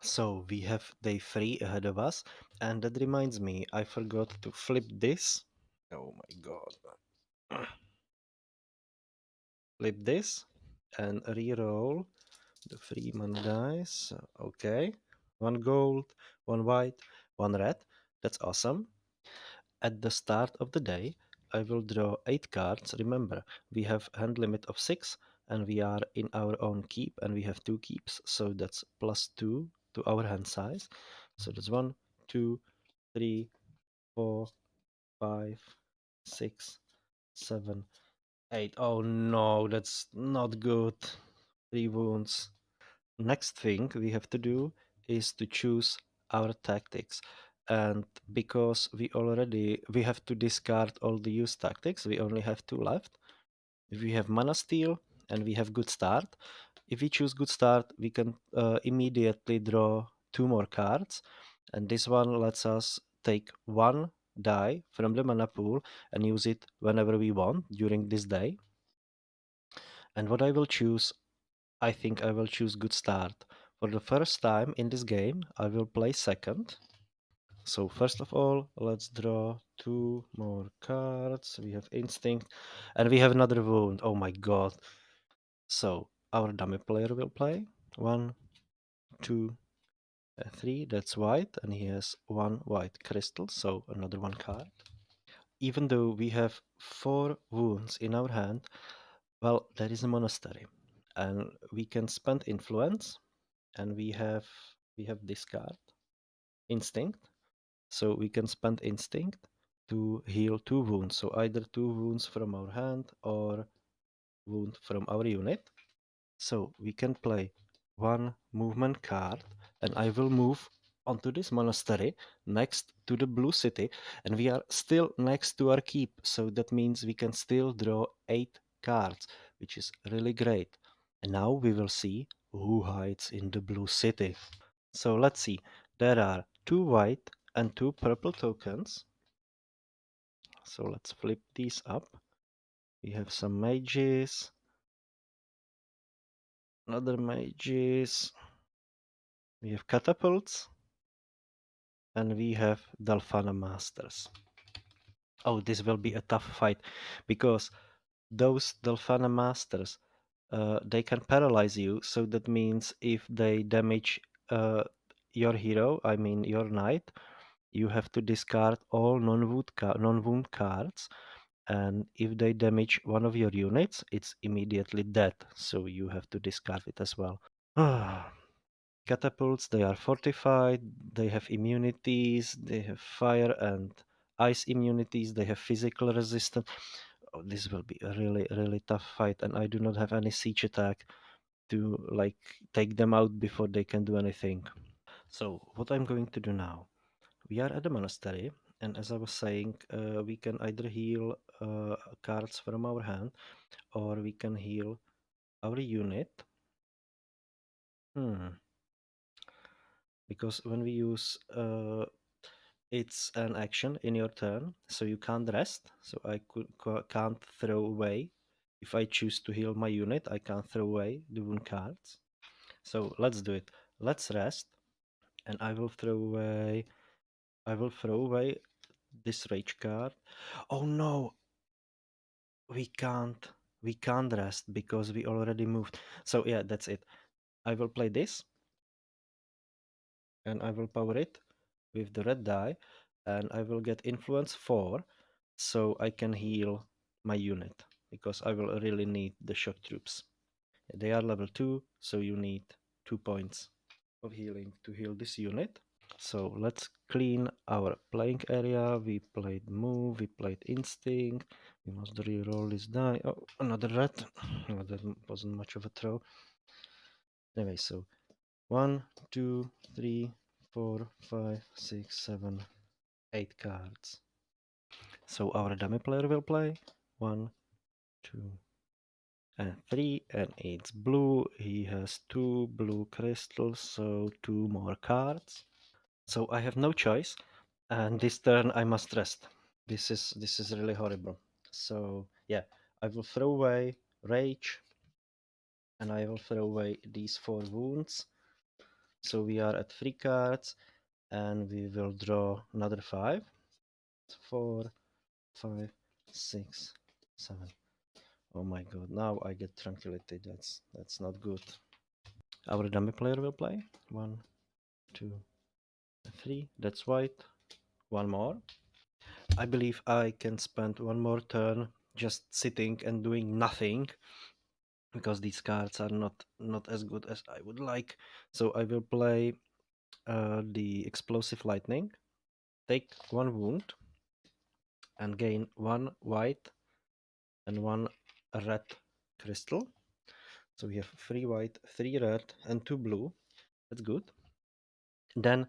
So we have day 3 ahead of us, and that reminds me, I forgot to flip this. Oh my god. Flip this and re-roll the 3 mana dice. Okay. 1 gold, 1 white, 1 red. That's awesome. At the start of the day, I will draw 8 cards. Remember, we have hand limit of 6 and we are in our own keep and we have 2 keeps, so that's +2 to our hand size. So that's 1, 2, 3, 4, 5, 6, 7, 8. Oh no, that's not good. 3 wounds. Next thing we have to do is to choose our tactics. And because we have to discard all the used tactics, we only have 2 left. If we have mana steal and we have good start, if we choose good start, we can immediately draw 2 more cards. And this one lets us take 1 die from the mana pool and use it whenever we want during this day. And what I will choose, I think I will choose good start. For the first time in this game, I will play second. So first of all, let's draw 2 more cards. We have instinct and we have another wound. Oh my god. So our dummy player will play 1, 2, 3. That's white and he has 1 white crystal, so another 1 card. Even though we have 4 wounds in our hand, well, there is a monastery and we can spend influence, and we have this card, instinct, so we can spend instinct to heal 2 wounds, so either 2 wounds from our hand or wound from our unit. So we can play 1 movement card and I will move onto this monastery next to the blue city, and we are still next to our keep, so that means we can still draw 8 cards, which is really great. And now we will see who hides in the blue city. So let's see, there are 2 white and 2 purple tokens. So let's flip these up. We have some mages, another mages, we have catapults, and we have Dalfana Masters. Oh, this will be a tough fight, because those Dalfana Masters, they can paralyze you, so that means if they damage your hero, I mean your knight, you have to discard all non-wound cards, and if they damage one of your units, it's immediately dead, so you have to discard it as well. Catapults, they are fortified, they have immunities, they have fire and ice immunities, they have physical resistance. Oh, this will be a really, really tough fight, and I do not have any siege attack to like take them out before they can do anything. So what I'm going to do now, we are at the monastery, and as I was saying, we can either heal cards from our hand, or we can heal our unit. Because when we use it's an action in your turn, so you can't rest, so I can't throw away. If I choose to heal my unit, I can't throw away the wound cards. So let's do it. Let's rest, and I will throw away this rage card. Oh no, we can't rest because we already moved. So yeah, that's it. I will play this, and I will power it with the red die, and I will get influence 4, so I can heal my unit, because I will really need the shock troops. They are level 2, so you need 2 points of healing to heal this unit. So let's clean our playing area. We played move, we played instinct. We must re-roll this die. Oh, another red. Oh, that wasn't much of a throw. Anyway, so 1, 2, 3, 4, 5, 6, 7, 8 cards. So our dummy player will play 1, 2, and 3, and it's blue. He has 2 blue crystals, so 2 more cards. So I have no choice, and this turn I must rest. This is really horrible. So yeah, I will throw away rage, and I will throw away these 4 wounds. So we are at 3 cards, and we will draw another 5. 4, 5, 6, 7. Oh my god, now I get tranquility. That's not good. Our dummy player will play. 1, 2, 3. That's white. One more. I believe I can spend one more turn just sitting and doing nothing, because these cards are not as good as I would like. So I will play the explosive lightning, take 1 wound, and gain 1 white and 1 red crystal. So we have 3 white, 3 red, and 2 blue. That's good. Then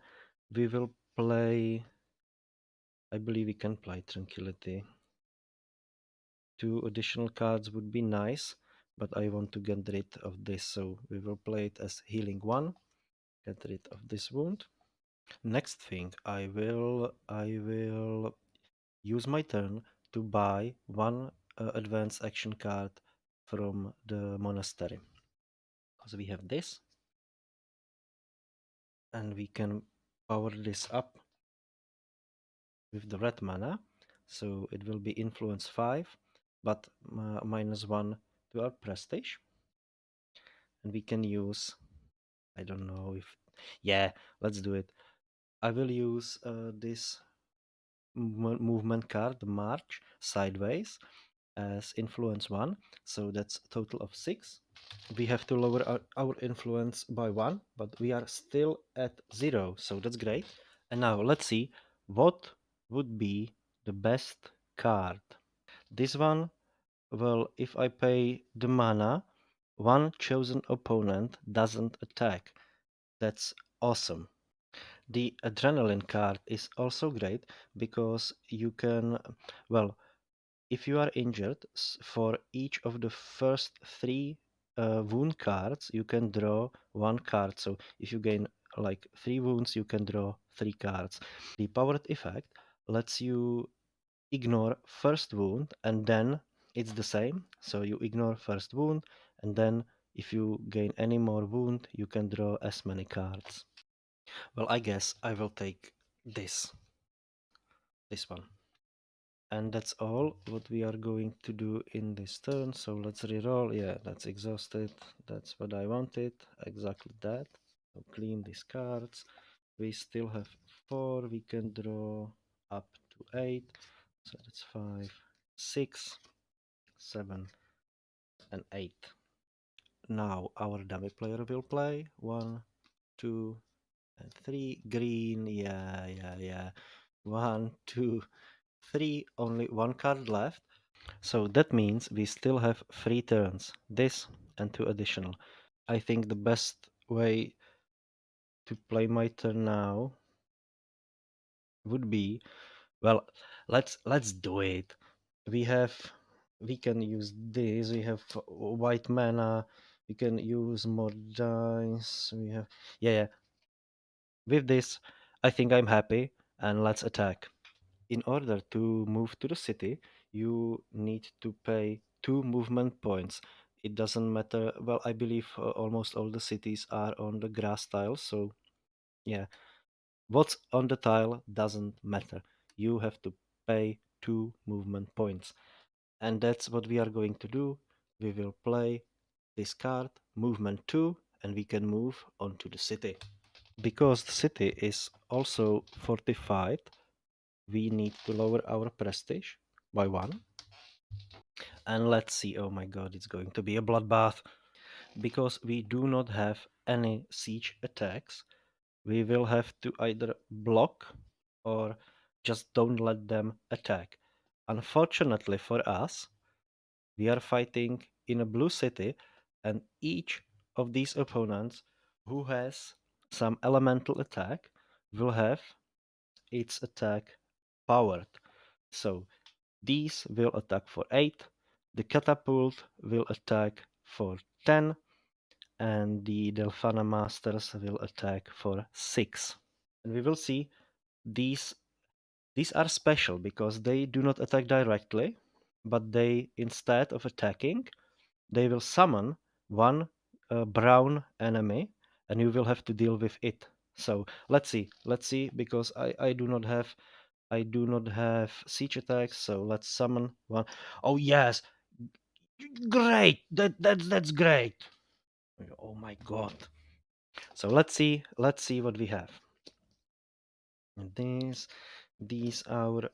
we will play, I believe we can play Tranquility. 2 additional cards would be nice, but I want to get rid of this, so we will play it as healing 1, get rid of this wound. Next thing, I will use my turn to buy 1 advanced action card from the monastery. Because we have this, and we can power this up with the red mana, so it will be influence 5, but -1 to our prestige. And we can use, I don't know if, yeah, let's do it. I will use this movement card, the March, sideways, as influence 1, so that's a total of 6. We have to lower our influence by 1, but we are still at 0, so that's great. And now let's see what would be the best card. This one, well, if I pay the mana, one chosen opponent doesn't attack. That's awesome. The adrenaline card is also great because you can, well, if you are injured, for each of the first 3 wound cards, you can draw 1 card. So if you gain like 3 wounds, you can draw 3 cards. The powered effect lets you ignore first wound, and then it's the same. So you ignore first wound, and then if you gain any more wound, you can draw as many cards. Well, I guess I will take this one. And that's all what we are going to do in this turn. So let's reroll. Yeah, that's exhausted. That's what I wanted. Exactly that. So clean these cards. We still have 4. We can draw up to 8. So that's 5, 6, 7, and 8. Now our dummy player will play. 1, 2, and 3. Green. Yeah. 1, 2, 3. Only 1 card left. So that means we still have 3 turns, this and 2 additional. I think the best way to play my turn now would be, well, let's do it. We can use this, we have white mana, we can use more dice, we have, yeah. With this, I think I'm happy, and let's attack. In order to move to the city, you need to pay 2 movement points. It doesn't matter. Well, I believe almost all the cities are on the grass tile, so yeah. What's on the tile doesn't matter. You have to pay 2 movement points. And that's what we are going to do. We will play this card, movement 2, and we can move on to the city. Because the city is also fortified, we need to lower our prestige by 1. And let's see, oh my god, it's going to be a bloodbath. Because we do not have any siege attacks, we will have to either block or just don't let them attack. Unfortunately for us, we are fighting in a blue city, and each of these opponents who has some elemental attack will have its attack powered. So these will attack for 8, the catapult will attack for 10, and the Delphana Masters will attack for 6. And we will see these are special because they do not attack directly, but they, instead of attacking, they will summon 1 a brown enemy, and you will have to deal with it. So let's see, because I do not have siege attacks. So let's summon one. Oh yes, great! That's great. Oh my god. So let's see what we have. And these are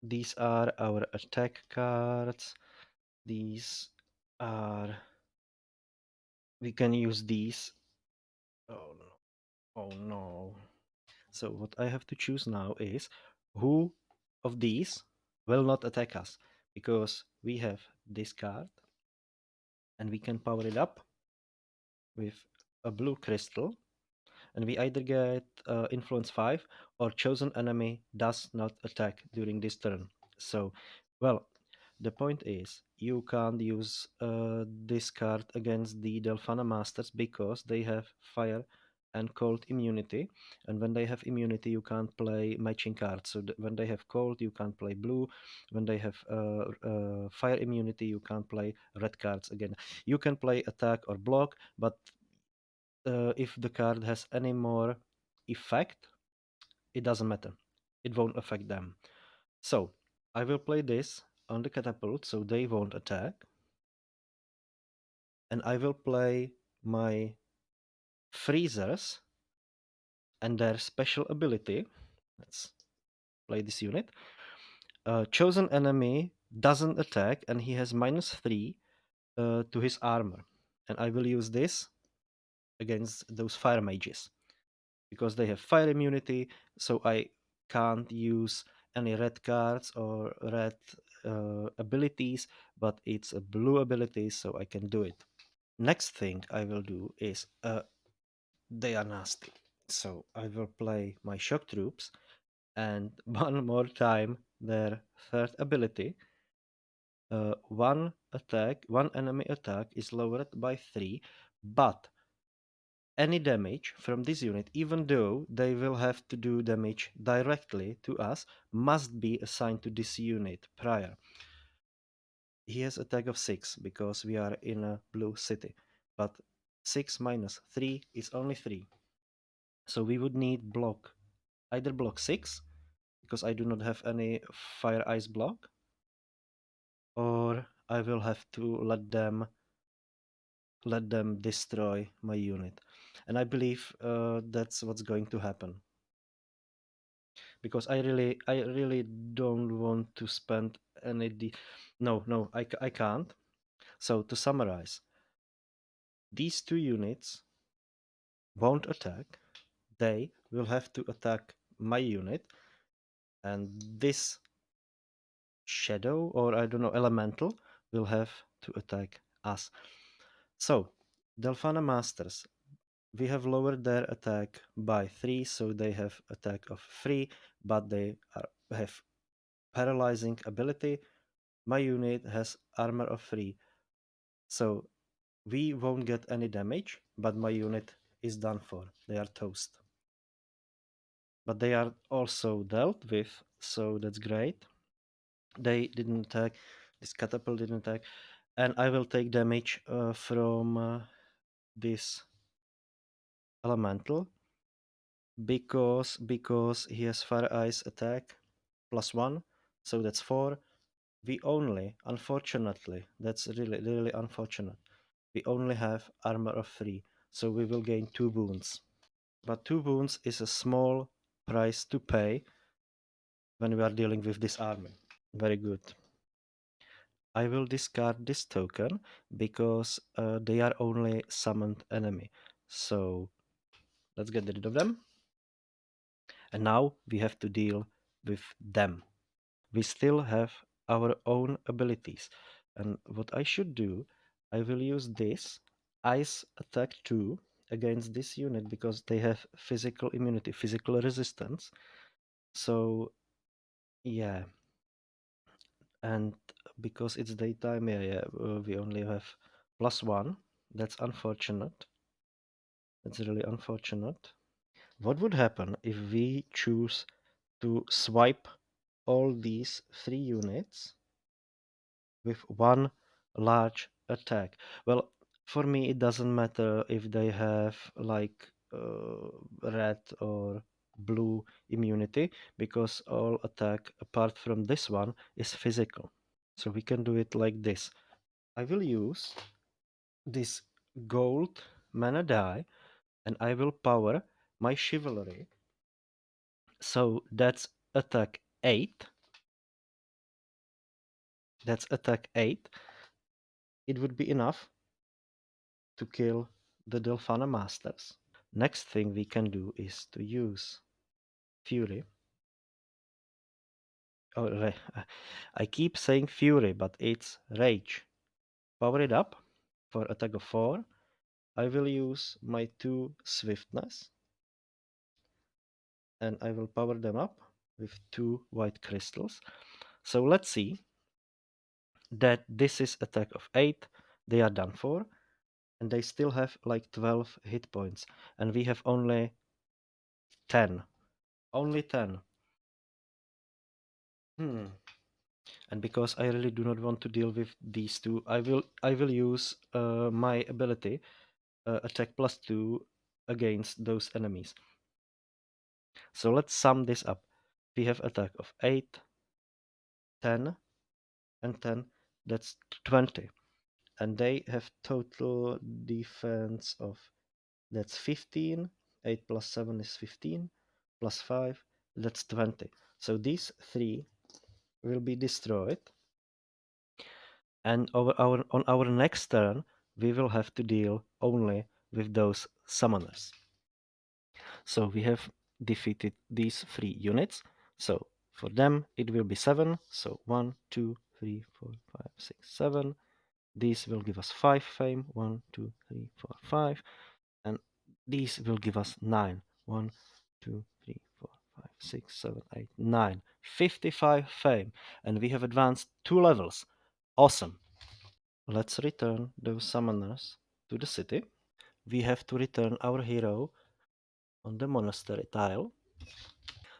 these are our attack cards. These are we can use these. Oh no. Oh no. So what I have to choose now is who of these will not attack us, because we have this card and we can power it up with a blue crystal, and we either get influence 5 or chosen enemy does not attack during this turn. So, well, the point is you can't use this card against the Delphana Masters because they have fire and cold immunity, and when they have immunity you can't play matching cards. So when they have cold you can't play blue, when they have fire immunity you can't play red cards again. You can play attack or block, but if the card has any more effect, it doesn't matter. It won't affect them. So I will play this on the catapult so they won't attack. And I will play my freezers and their special ability. Let's play this unit. Chosen enemy doesn't attack and he has -3 to his armor. And I will use this against those fire mages, because they have fire immunity, so I can't use any red cards or red abilities, but it's a blue ability, so I can do it. Next thing I will do is they are nasty. So I will play my shock troops, and one more time their third ability. One enemy attack is lowered by 3, but any damage from this unit, even though they will have to do damage directly to us, must be assigned to this unit prior. He has attack of 6 because we are in a blue city, but 6 minus 3 is only 3. So we would need either block 6, because I do not have any fire ice block, or I will have to let them destroy my unit. And I believe that's what's going to happen, because I really don't want to spend any no, I can't. So to summarize, these two units won't attack. They will have to attack my unit, and this shadow, or I don't know, elemental, will have to attack us. So Delphana Masters, we have lowered their attack by 3, so they have attack of 3, but have paralyzing ability. My unit has armor of 3, so we won't get any damage, but my unit is done for. They are toast. But they are also dealt with, so that's great. They didn't attack, this catapult didn't attack, and I will take damage from this elemental, because he has fire ice attack +1, so that's 4. We only, unfortunately, that's really unfortunate, we only have armor of 3, so we will gain 2 wounds. But 2 wounds is a small price to pay when we are dealing with this army. Very good. I will discard this token because they are only summoned enemy. So let's get rid of them. And now we have to deal with them. We still have our own abilities. And what I should do, I will use this Ice Attack 2 against this unit because they have physical immunity, physical resistance. So yeah, and because it's daytime, we only have +1. That's unfortunate. That's really unfortunate. What would happen if we choose to swipe all these 3 units with one large attack? Well, for me it doesn't matter if they have like red or blue immunity, because all attack apart from this one is physical. So we can do it like this. I will use this gold mana die and I will power my chivalry. So that's attack 8. That's attack 8. It would be enough to kill the Delphana Masters. Next thing we can do is to use Fury. Oh, I keep saying Fury, but it's Rage. Power it up for attack of 4. I will use my 2 Swiftness and I will power them up with 2 white crystals. So let's see that this is attack of 8. They are done for and they still have like 12 hit points and we have only 10. Only 10. And because I really do not want to deal with these two, I will use my ability attack +2 against those enemies. So let's sum this up. We have attack of 8, 10, and 10. That's 20. And they have total defense of, that's 15. 8 plus 7 is 15. Plus 5, that's 20. So these 3 will be destroyed. And on our next turn, we will have to deal only with those summoners. So we have defeated these 3 units. So for them, it will be 7. So 1, 2, 3, 4, 5, 6, 7. These will give us 5 fame. 1, 2, 3, 4, 5. And these will give us 9. 1, 2, 3, 4, 5, 6, 7, 8, 9. 55 fame. And we have advanced 2 levels. Awesome. Let's return those summoners to the city. We have to return our hero on the monastery tile.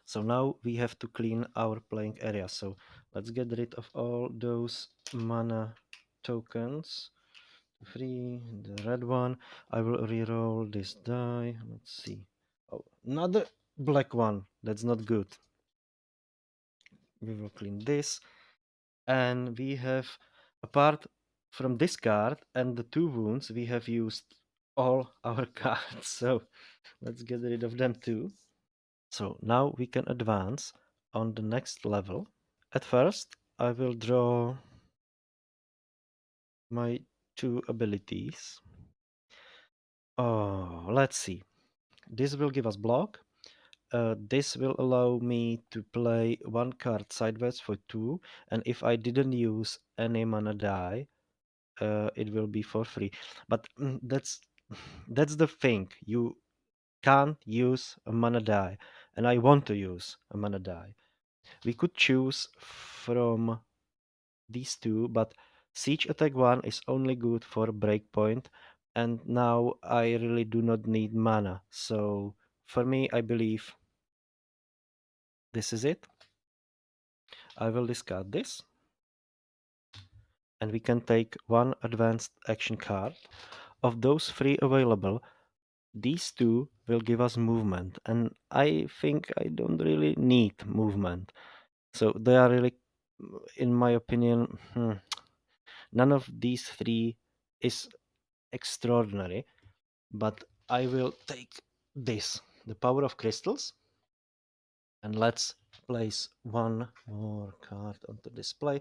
So now we have to clean our playing area. So let's get rid of all those mana tokens. 3, the red one. I will reroll this die. Let's see. Oh, another black one. That's not good. We will clean this. And we have, apart from this card and the 2 wounds, we have used all our cards. So let's get rid of them too. So now we can advance on the next level. At first, I will draw my 2 abilities. Oh, let's see. This will give us block. This will allow me to play 1 card sideways for 2, and if I didn't use any mana die, it will be for free. But that's the thing. You can't use a mana die, and I want to use a mana die. We could choose from these 2, but Siege Attack 1 is only good for Breakpoint, and now I really do not need mana. So for me, I believe this is it. I will discard this. And we can take 1 advanced action card. Of those 3 available, these 2 will give us movement, and I think I don't really need movement. So they are really, in my opinion, none of these 3 is extraordinary, but I will take this, the power of crystals, and let's place 1 more card onto display.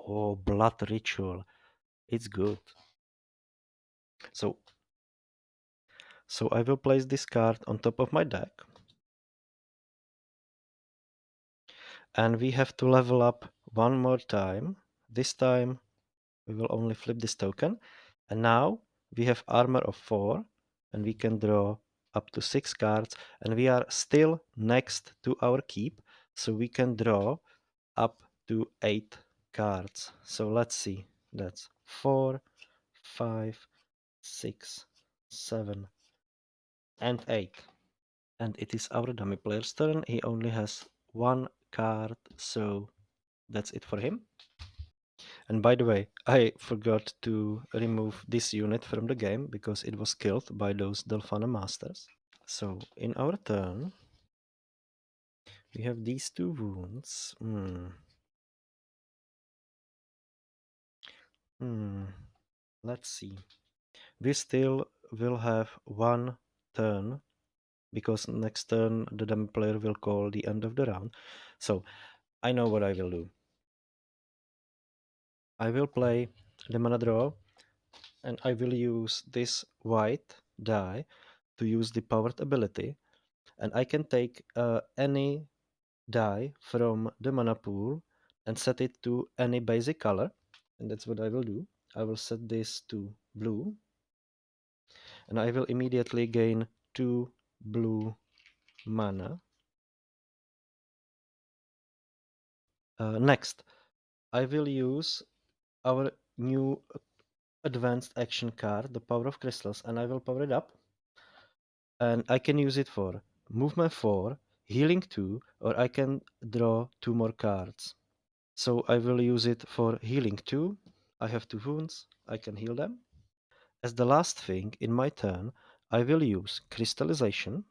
Oh, blood ritual, it's good. So I will place this card on top of my deck. And we have to level up 1 more time. This time we will only flip this token. And now we have armor of 4 and we can draw up to 6 cards. And we are still next to our keep. So we can draw up to 8 cards. So let's see. That's 4, 5, 6, 7, and 8. And it is our dummy player's turn. He only has 1 card, so that's it for him. And by the way, I forgot to remove this unit from the game because it was killed by those Delphana Masters. So in our turn, we have these 2 wounds. Let's see. We still will have 1 turn because next turn the dummy player will call the end of the round. So I know what I will do. I will play the mana draw and I will use this white die to use the powered ability, and I can take any die from the mana pool and set it to any basic color, and that's what I will do. I will set this to blue and I will immediately gain 2 blue mana. Next, I will use our new advanced action card, the Power of Crystals, and I will power it up. And I can use it for movement 4, healing 2, or I can draw 2 more cards. So I will use it for healing 2. I have 2 wounds, I can heal them. As the last thing in my turn, I will use crystallization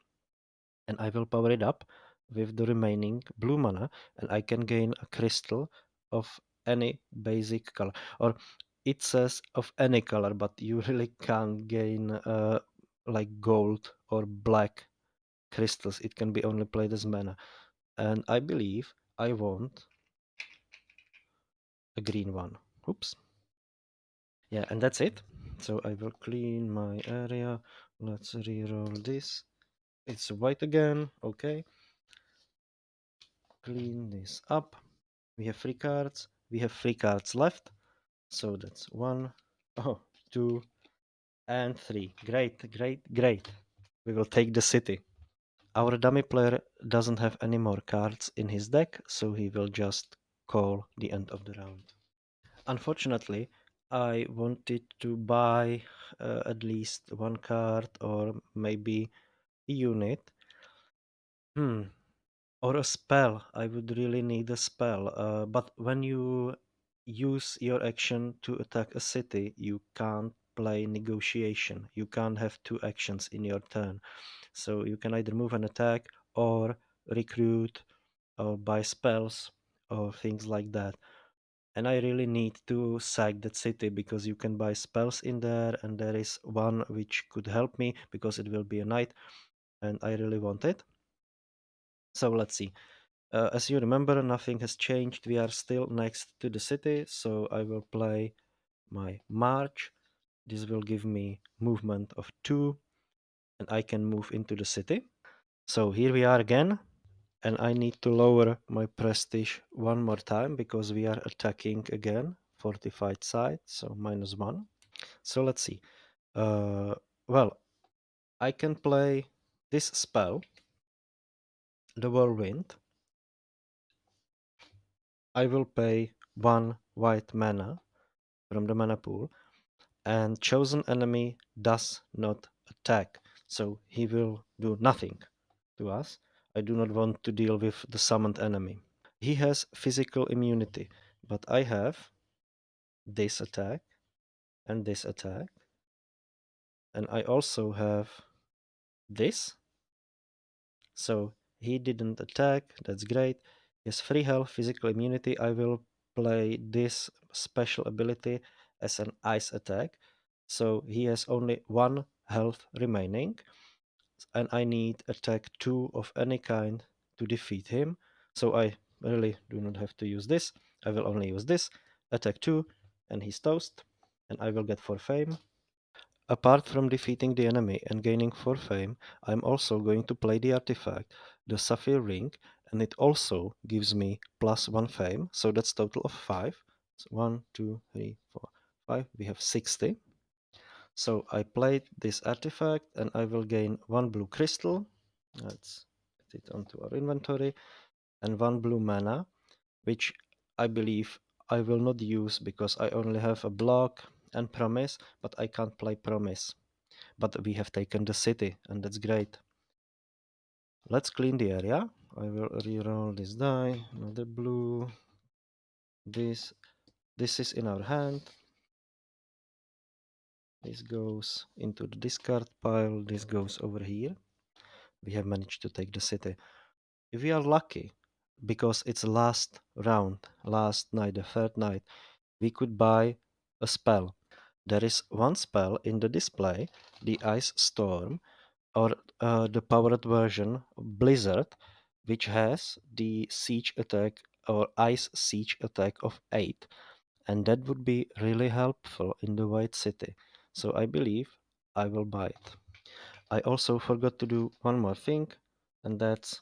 and I will power it up with the remaining blue mana, and I can gain a crystal of any basic color. Or it says of any color, but you really can't gain like gold or black crystals. It can be only played as mana. And I believe I want a green one. Oops. Yeah, and that's it. So I will clean my area. Let's reroll this. It's white again. Okay. Clean this up. We have 3 cards. We have 3 cards left. So that's 1, 2, and 3. Great, great, great. We will take the city. Our dummy player doesn't have any more cards in his deck, so he will just call the end of the round. Unfortunately, I wanted to buy at least 1 card or maybe a unit. Or a spell. I would really need a spell. But when you use your action to attack a city, you can't play negotiation. You can't have 2 actions in your turn. So you can either move and attack or recruit or buy spells or things like that. And I really need to sack that city because you can buy spells in there, and there is one which could help me because it will be a knight and I really want it. So let's see. As you remember, nothing has changed. We are still next to the city, so I will play my march. This will give me movement of 2, and I can move into the city. So here we are again, and I need to lower my prestige 1 more time because we are attacking again, fortified side, so -1. So let's see. Well, I can play this spell, the Whirlwind. I will pay 1 white mana from the mana pool, and chosen enemy does not attack, so he will do nothing to us. I do not want to deal with the summoned enemy. He has physical immunity, but I have this attack and this attack, and I also have this. So he didn't attack, that's great. He has free health, physical immunity. I will play this special ability as an ice attack. So he has only 1 health remaining, and I need attack 2 of any kind to defeat him. So I really do not have to use this. I will only use this, attack 2, and he's toast, and I will get 4 fame. Apart from defeating the enemy and gaining 4 fame, I'm also going to play the artifact, the Sapphire Ring, and it also gives me +1 fame, so that's total of 5. So 1, 2, 3, 4, 5. We have 60. So I played this artifact and I will gain 1 blue crystal. Let's get it onto our inventory. And 1 blue mana, which I believe I will not use because I only have a block and promise, but I can't play promise. But we have taken the city, and that's great. Let's clean the area. I will reroll this die, another blue, this, This is in our hand. This goes into the discard pile. This goes over here. We have managed to take the city. If we are lucky, because it's last round, last night, the third night, we could buy a spell. There is one spell in the display, the Ice Storm, or the powered version, Blizzard, which has the siege attack or ice siege attack of 8. And that would be really helpful in the White City. So I believe I will buy it. I also forgot to do one more thing, and that's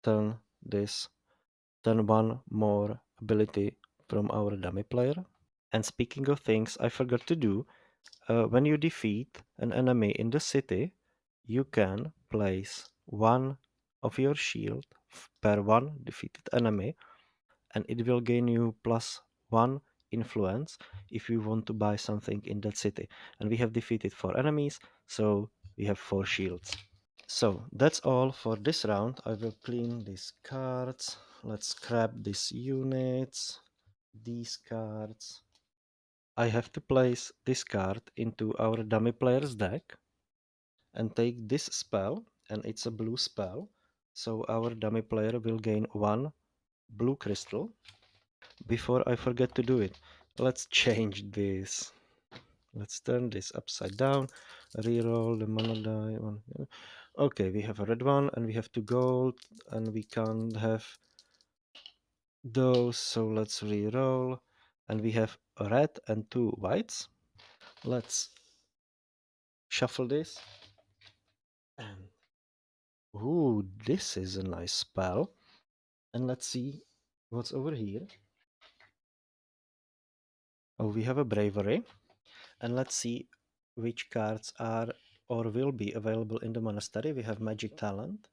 turn this, turn one more ability from our dummy player. And speaking of things I forgot to do, when you defeat an enemy in the city, you can place one of your shield per one defeated enemy, and it will gain you +1 influence if you want to buy something in that city. And we have defeated 4 enemies, so we have 4 shields. So that's all for this round. I will clean these cards. Let's scrap these units, these cards. I have to place this card into our dummy player's deck and take this spell, and it's a blue spell, so our dummy player will gain 1 blue crystal. Before I forget to do it, let's change this. Let's turn this upside down, reroll the mana die. Okay, we have a red one and we have 2 gold, and we can't have those, so let's reroll. And we have a red and 2 whites. Let's shuffle this. And ooh, this is a nice spell. And let's see what's over here. Oh, we have a bravery. And let's see which cards are or will be available in the monastery. We have magic talent,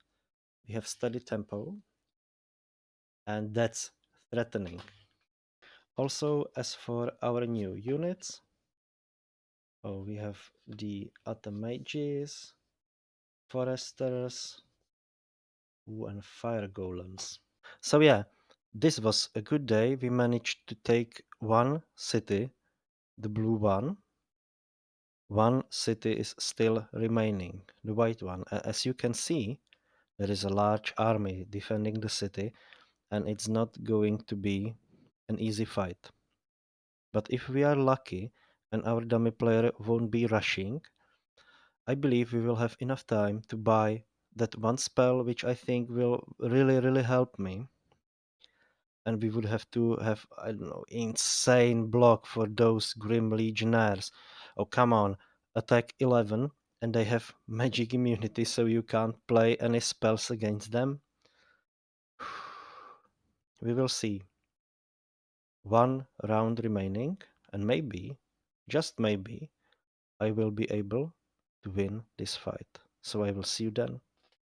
we have steady tempo, and that's threatening. Also, as for our new units, oh, we have the other mages, foresters, and fire golems. So yeah, this was a good day. We managed to take one city, the blue one. One city is still remaining, the white one. As you can see, there is a large army defending the city, and it's not going to be an easy fight. But if we are lucky and our dummy player won't be rushing, I believe we will have enough time to buy that one spell which I think will really help me. And we would have to have, I don't know, insane block for those Grim Legionnaires. Oh, come on, attack 11, and they have magic immunity, so you can't play any spells against them. We will see. One round remaining, and maybe, just maybe, I will be able to win this fight. So I will see you then.